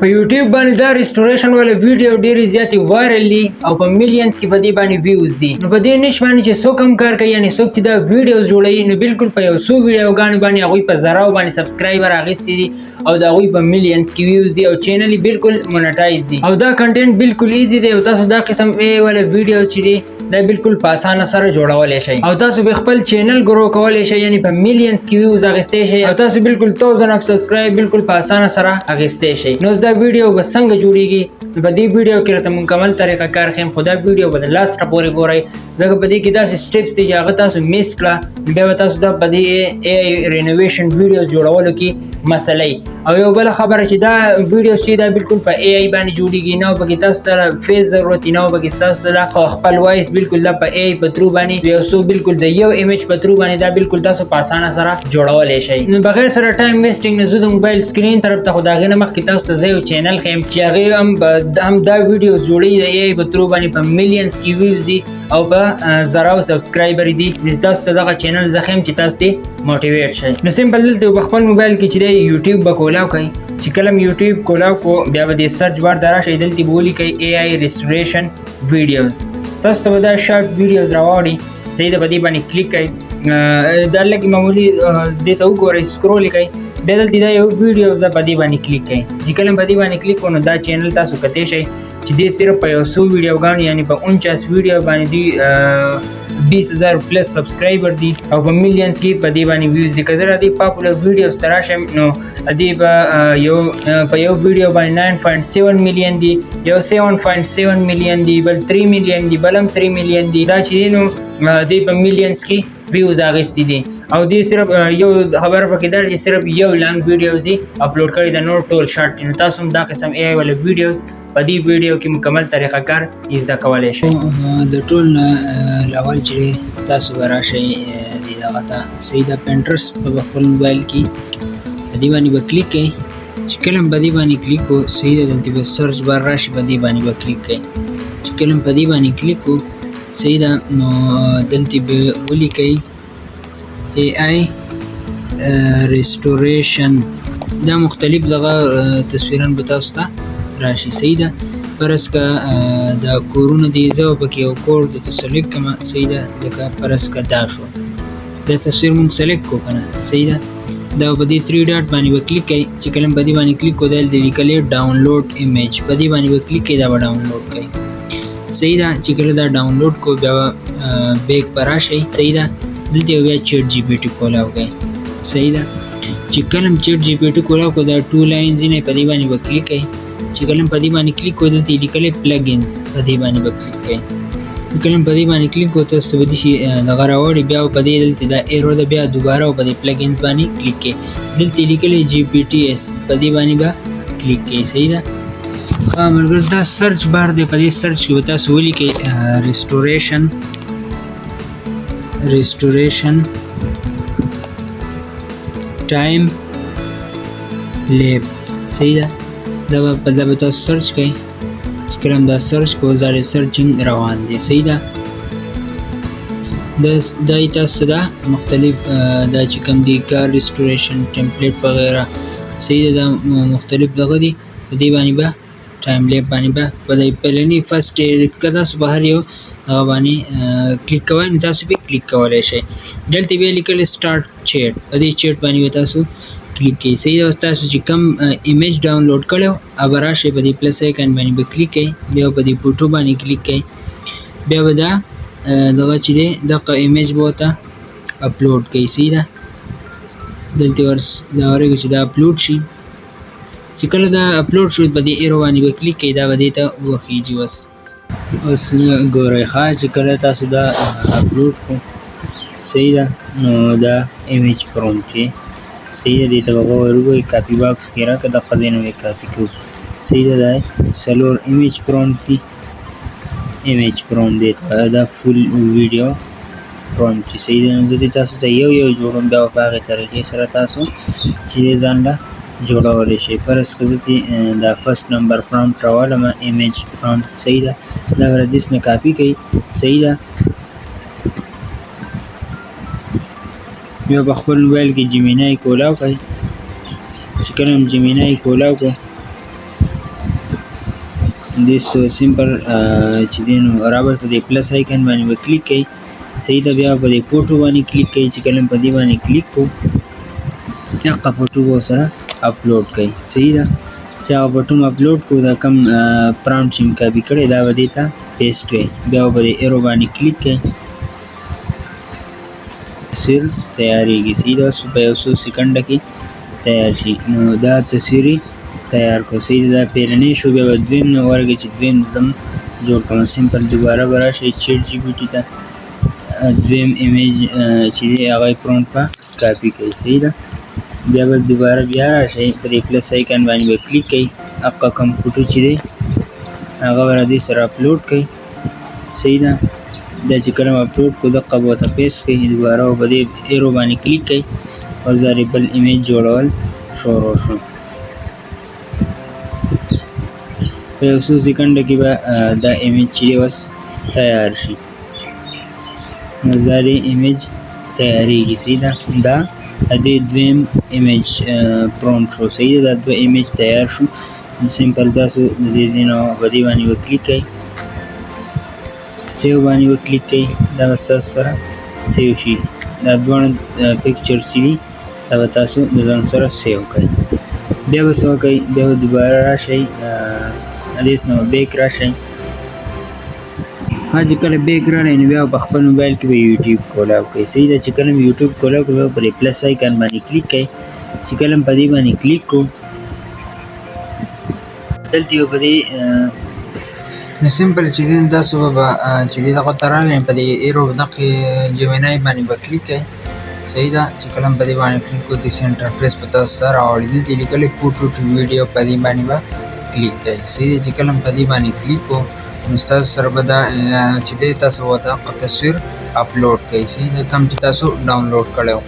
په یوټیوب باندې دا ریسټوریشن ولا ویډیو ډېرې زیاتې وایرل دي او په میلیونز کې په دې باندې ویوز دي. نو په دې نش باندې چې څوک هم کار کوي یعنی څوک چې دا ویډیوز جوړوي نو بالکل په یو څو ویډیوګانو باندې هغوی په زراو باندې سبسکرایبر اخیستي دي او د هغوی په میلیونز کې ویوز دي او چینل یې بالکل مونټایز دي او دا کنټینټ بالکل ایزي دی او تاسو دا قسم ولا ویډیو چې دي دا بالکل په اسانه سره جوړولی شئ او تاسو به خپل چینل ګرو کولی شئ یعنی په میلیونز کې ویوز اخیستی شئ او تاسو بالکل 1000 اف سبسکرایب بالکل په اسانه سره اخیستی شئ. نو دا ویډیو به څنګه جوړیږي په دې ویډیو کې راته مکمل طریقه کار ښیم خو دا ویډیو به د لاسټه پورې ګورئ ځکه په دې کې داسې سټیپس دي چې هغه تاسو میس کړه بیا به تاسو دا په دې اے آی رینوویشن ویډیو جوړولو کې مسئله او یو بل خبره چې دا ویډیو چې دا بالکل په اے آی باندې جوړیږي نه پکې تاسو سره فیس ضرورت نه پکې تاسو سره خپل وایس بالکل دا په اے آی په ترو باندې یو څو بالکل د یو ایمیج په ترو باندې دا بالکل تاسو په اسانه سره جوړولی شئ. نو بغیر سره ټایم ویسټینګ نه زه د موبایل سکرین طرف ته خو د هغې نه مخکې تاسو ته زه یو چینل ښیم چې هغې هم دا ویډیو جوړوي د اے آی په ترو باندې په میلیونز کې ویوز دي او په زراو سبسکرایبر دي. تاسو ته دغه چینل زه ښیم چې تاسو ته موټیویټ شئ. نو سمپل دلته په خپل موبایل کې چې دی یوټیوب به کولاو کوئ چې کله مې یوټیوب کولاو کو بیا به د سرچ بار ته راشئ دلته به ولیکئ اے آی ریسټوریشن ویډیوز تاسو ته به دا شارټ ویډیوز راوړي صحیح ده په دې باندې کلیک کوئ دا لږ معمولي دې ته وګورئ سکرول یې کوئ بیا دلته دا یو ویډیو زه په دې باندې کلیک کوئ چې کله په دې باندې کلیک کړو نو دا چینل تاسو کتی شئ چې دې صرف په یو څو ویډیوګانو یعنی په 49 ویډیو باندې دي 20000 پلس سبسکرایبر دي او په میلیونز کې په دې باندې ویوز دي که زه راځي پاپولر ویډیوز ته راشم نو دې په یو ویډیو باندې 9.7 میلیون دي یو 7.7 میلیون دي بل 3 میلیون دي بل هم 3 میلیون دي دا چې نو دې په میلیونز کې ویوز اخیستي دي او دې صرف یو خبره پکې ده چې صرف یو لانګ ویډیوز دي اپلوډ کړي د نور ټول شارټ نو تاسو هم دا قسم اے آی ولا ویډیوز په دې ویډیو کې مکمل طریقه کار زده کولی شئ. د ټول لاول چې تاسو به راشئ دغه ته صحیح ده پینټرسټ په خپل موبایل کې په دې باندې به کلیک کوئ چې کله په دې باندې کلیک کړو صحیح ده دلته به سرچ بار راشي په دې باندې به کلیک کوئ چې کله په دې باندې کلیک کړو صحیح ده نو دلته به ولیکئ اے آی ریسټوریشن دا مختلف دغه تصویران به تاسو ته راشي صحیح ده فرض که دا کورونه دي زه به پکې یو کور درته سلیکټ کړم صحیح ده لکه فرض که دا شو دا تصویر مونږ سلیکټ کړو که نه صحیح ده دا په دې 3 ډاټ باندې به کلیک کوئ چې کله په دې باندې کلیک کړو دلته لیکلی ډاونلوډ ایمیج په دې باندې به کلیک کوئ دا به ډاونلوډ کوئ صحیح ده چې کله دا ډاونلوډ کړو بیا به بیک به راشئ صحیح ده دلته بیا چیټ جی پی ټي کولاو کوئ صحیح ده چې کله چیټ جی پی ټي کولاو کړو دا 2 لاینز نه په دې باندې به کلیک کوئ چې کله په دې باندې کلیک کړو دلته لیکلی پلګینز په دې باندې به کلیک کوئ کله په دې باندې کلیک کړو تاسو ته به داسې دغه راوړي بیا په دې دلته دا ایرو ده بیا دوباره په دې پلګینز باندې کلیک کوئ دلته لیکلی جی پی ټي ایس په دې باندې به کلیک کوئ صحیح ده ښه ملګرو دا سرچ بار دی په دې سرچ کې به تاسو ولیکئ ریسټوریشن ټایم لیب صحیح ده دا به تاسو سرچ کوئ چې کله هم دا سرچ کوو دا سرچینګ روان دی صحیح ده دا تاسو دا مختلف دا چې کوم دی کار ریسټوریشن ټمپلیټ وغیره صحیح ده دا مختلف دغه دي په دې باندې به ټایم لیب باندې به په دې پهلني فرسټ که تاسو بهر یو هغه باندې کلیک کوئ نو تاسو پرې کلیک کولی شئ دلته بیا لیکلی سټارټ چیټ په دې چیټ باندې به تاسو کلیک کوئ صحیح ده تاسو چې کوم ایمیج ډاونلوډ کړی و هغه راشئ په دې پلس آیکن باندې به کلیک کوئ بیا په دې فوټو باندې کلیک کوئ بیا به دا دغه چې دی دغه ایمیج به ورته اپلوډ کوئ صحیح ده دلته دا ورغی چې دا اپلوډ شي چې کله دا اپلوډ شو په دې ایرو باندې به کلیک کوئ دا به دې ته وخیږي اوس ګورئ ښه چې کله تاسو دا اپلوډ کړو صحیح ده نو دا ایمیج پرومپټ دی صحیح ده دې ته به ورګوئ کاپي باکس کې راکړه دغه ځای نه به یې کاپي کړو صحیح ده دا څلور ایمیج پرومپټ دي ایمیج پرومپټ دی دا فول ویډیو پرومپټ دی صحیح ده نو زه دې تاسو ته یو جوړوم بیا په هغې طریقې سره تاسو چې دې ځان له جوړولی شئ فرض که زه دا فرست نمبر پرومپټ راولم ایمیج پرومپټ صحیح ده دا به دس نه کاپي کوئ صحیح ده بیا په خپل موبایل کې جیمینای کولاو کوئ چې کله هم جیمینای کولاو کړو دیس سمپل چې دی نو رابر په دې پلس آیکن باندې به کلیک کوئ. صحیح ده. بیا په دې فوټو باندې کلیک کوئ. چې کله په دې باندې کلیک کوو هغه فوټو به ورسره اپلوډ کوئ. صحیح ده. چې هغه فوټو م اپلوډ کړو دا کم پرامپټ چې م کاپي کړی دا به دې ته پیسټ کوئ. بیا به په دې ایرو باندې کلیک کوئ. تصویر تیاریږي. صحیح ده. اوس په یو څو سکنډه کې تیار شي. نو دا تصویر تیار کړو. صحیح ده. دا پیرنی شو. بیا به دویم نه ورګئ چې دویم دم جوړ کړم. سمپل دوباره به راشئ چیټ جی پي ټي ته دویم ایمیج چې دی هغه یې پرومپټ په کاپي کوئ. صحیح ده. بیا به دوباره بیا راشئ په دې پلس آیکن باندې به کلیک کوئ. هغه کوم فوټو چې دی هغه به را دې سره اپلوډ کوئ. صحیح ده. دا چې کله م اپلوډ کړو دقه به ورته پیسټ کوئ. دوباره به په دې ایرو باندې کلیک کوئ او ځارې بل ایمیج جوړول شروع شو. په یو څو سکنډه کې به دا ایمیج چې دی اوس تیار شي. نو ځارې ایمیج تیاریږي. صحیح ده. دا د دې دویم ایمیج پرومپټ شو. صحیح ده. دا دوه ایمیج تیار شو. سمپل تاسو د دې ځای نه په دې باندې به کلیک کوئ. سیو باندې به کلیک کوئ. دا به ستاسو سره سیو شي. دا دواړه پکچر چې دي دا به تاسو د ځان سره سیو کړئ. بیا به څه وکئ بیا به دوباره راشئ دېس نه به بیک راشئ. چې کله بیک راغی نو بیا په خپل موبایل کې به یوټیوب کولاو کوئ. صحیح ده. چې کله م یوټیوب کولاو کړو بیا په دې پلس آیکن باندې کلیک کوئ. چې کله م په دې باندې کلیک کړو دلته یو په دې نو سمپل چې دی تاسو به چې دی دغه ته راغلی په دې ایرو دغې جمینای باندې به کلیک کوئ. صحیح ده. چې کله م په دې باندې کلیک کړو داسې انټرفیس به تاسو ته راوړي. دلته یې لیکلي فوټو ټو ویډیو په دې باندې به کلیک کوئ. صحیح ده. چې کله م په دې باندې کلیک کړو نو ستاسو سره به دا چې دی تاسو ورته تصویر اپلوډ کوئ. صحیح ده. کوم چې تاسو ډاونلوډ کړی و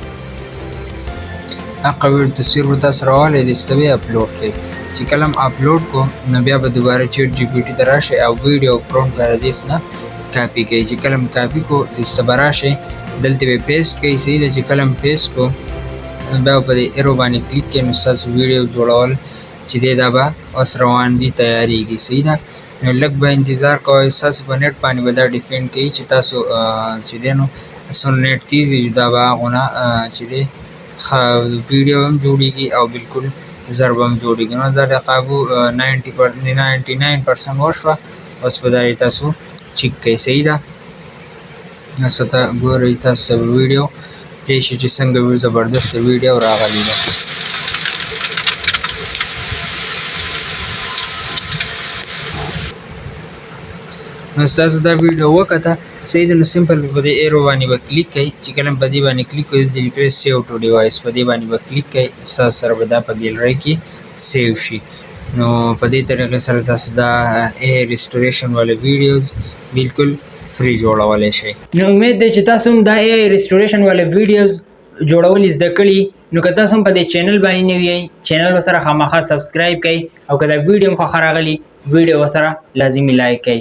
هغه تصویر به تاسو راوالی داسې ته به یې اپلوډ کوئ. چې کله م اپلوډ کړو نو بیا به دوباره چیټ جی پي ټي ته راشئ او ویډیو پرومپټ به دېس نه کاپي کوئ. چې کله م کاپي کړو داسې ته به راشئ دلته به پیسټ کوئ. صحیح ده. چې کله م پیسټ کړو بیا په دې ایرو باندې کلیک کوئ نو ستاسو ویډیو جوړول چې دی دا به اوس روان دي تیاریږي. صحیح ده. نو لږ به انتظار کوئ. ستاسو په نیټ باندې به دا ډیپینډ کوي چې تاسو چې دی نو څومره نیټ تیز وي دا به هغونه چې دی ویډیو هم جوړیږي او بالکل زر به هم جوړیږي. نو زر قابو 99% وشوه. اوس به دا تاسو چیک کوئ. صحیح ده. اوس ته ګورئ تاسو ته به ویډیو پلی شي چې څنګه زبردست ویډیو راغلی ده. نو ستاسو دا ویډیو وکته. صحیح ده. نو سمپل په دې ایرو باندې به کلیک کوئ. چې کله په دې باندې کلیک کوئ دلته لیکلی سیو ټو ډیوایس په دې باندې به کلیک کوئ. ستاسو سره به دا په ګیلرۍ کې سیو شي. نو په دې طریقې سره تاسو دا اے ریسټوریشن والے ویډیوز بالکل فری جوړولی شئ. نو امید دی چې تاسو هم دا اے ریسټوریشن والے ویډیوز جوړول زده کړي. نو که تاسو هم په دې چینل باندې نوي یئ چینل ورسره خامخا سبسکرایب کړئ او که دا ویډیو هم خوښه راغلي ویډیو ورسره لازمي لایک کړئ.